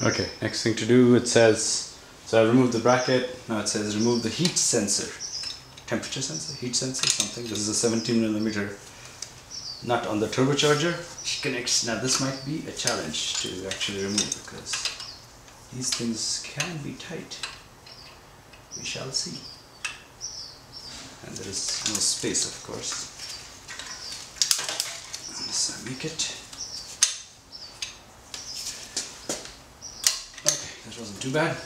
Okay, next thing to do, it says, so I removed the bracket. Now it says remove the heat sensor, temperature sensor, heat sensor, something. This is a 17mm nut on the turbocharger. It connects. Now this might be a challenge to actually remove because these things can be tight. We shall see. And there is no space, of course. Unless I make it. Okay, that wasn't too bad.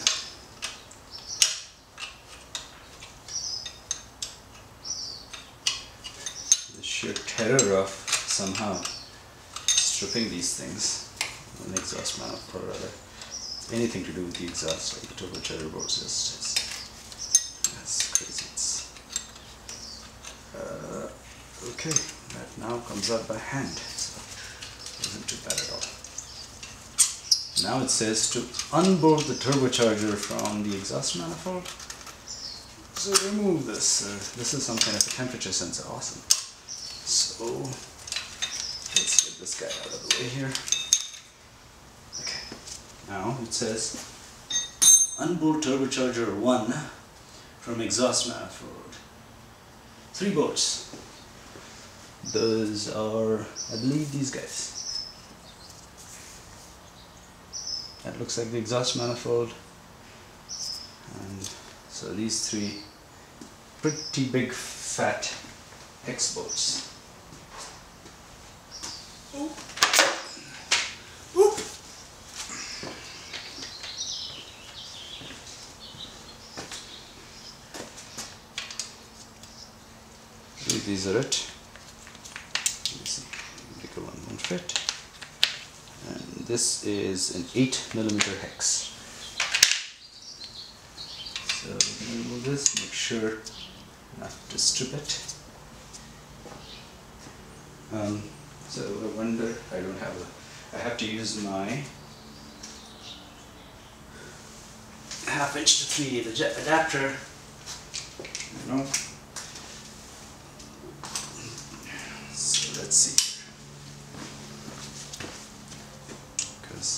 The sheer terror of somehow stripping these things, an exhaust manifold, or rather anything to do with the exhaust, like the turbocharger boards, that's crazy. Okay, that now comes out by hand, so it isn't too bad at all. Now it says to unbolt the turbocharger from the exhaust manifold. So remove this. This is some kind of a temperature sensor. Awesome. So let's get this guy out of the way here. Okay. Now it says unbolt turbocharger 1 from exhaust manifold. 3 bolts. Those are, I believe, these guys. That looks like the exhaust manifold. And so these 3 pretty big fat hex bolts. Oop. Oop. I believe these are it. Let me see, the bigger one won't fit. And this is an 8mm hex. So we're going to remove this, make sure not to strip it. So I wonder, I have to use my 1/2" to 3/8 adapter. You know. So let's see. Because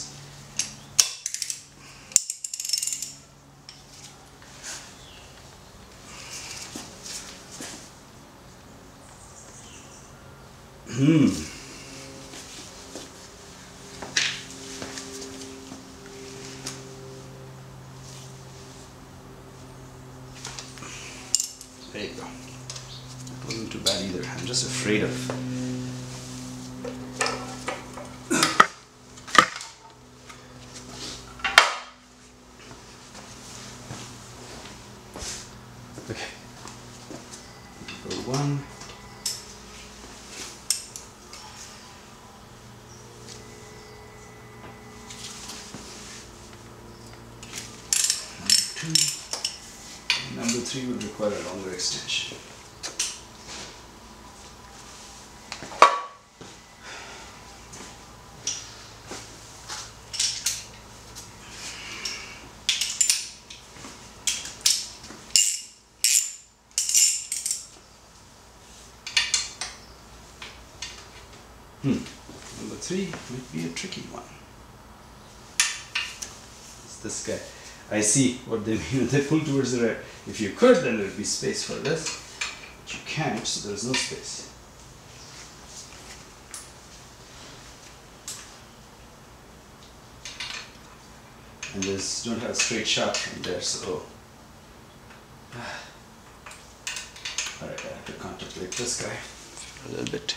there you go. That wasn't too bad either. I'm just afraid of okay. Number 1. Number 3 will require a longer extension. Number 3 might be a tricky one. It's this guy. I see what they mean. They pull towards the right. If you could, then there would be space for this. But you can't, so there's no space. And this don't have a straight shot from there, so alright, I have to contemplate this guy for a little bit.